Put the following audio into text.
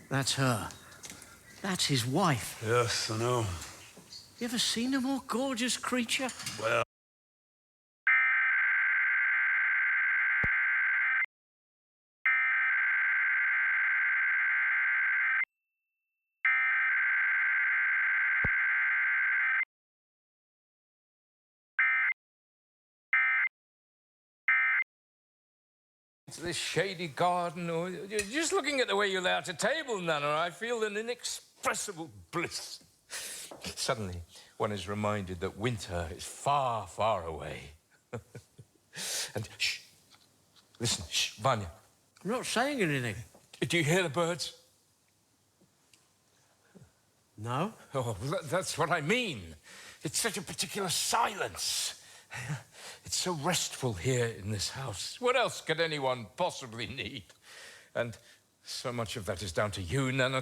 That's her. That's his wife. Yes, I know. You ever seen a more gorgeous creature? Well... This shady garden, or just looking at the way you lay out a table, Nana, I feel an inexpressible bliss. Suddenly, one is reminded that winter is far, far away. And shh, listen, shh, Vanya. I'm not saying anything. Do you hear the birds? No? Oh, that's what I mean. It's such a particular silence. It's so restful here in this house. What else could anyone possibly need? And so much of that is down to you, Nana.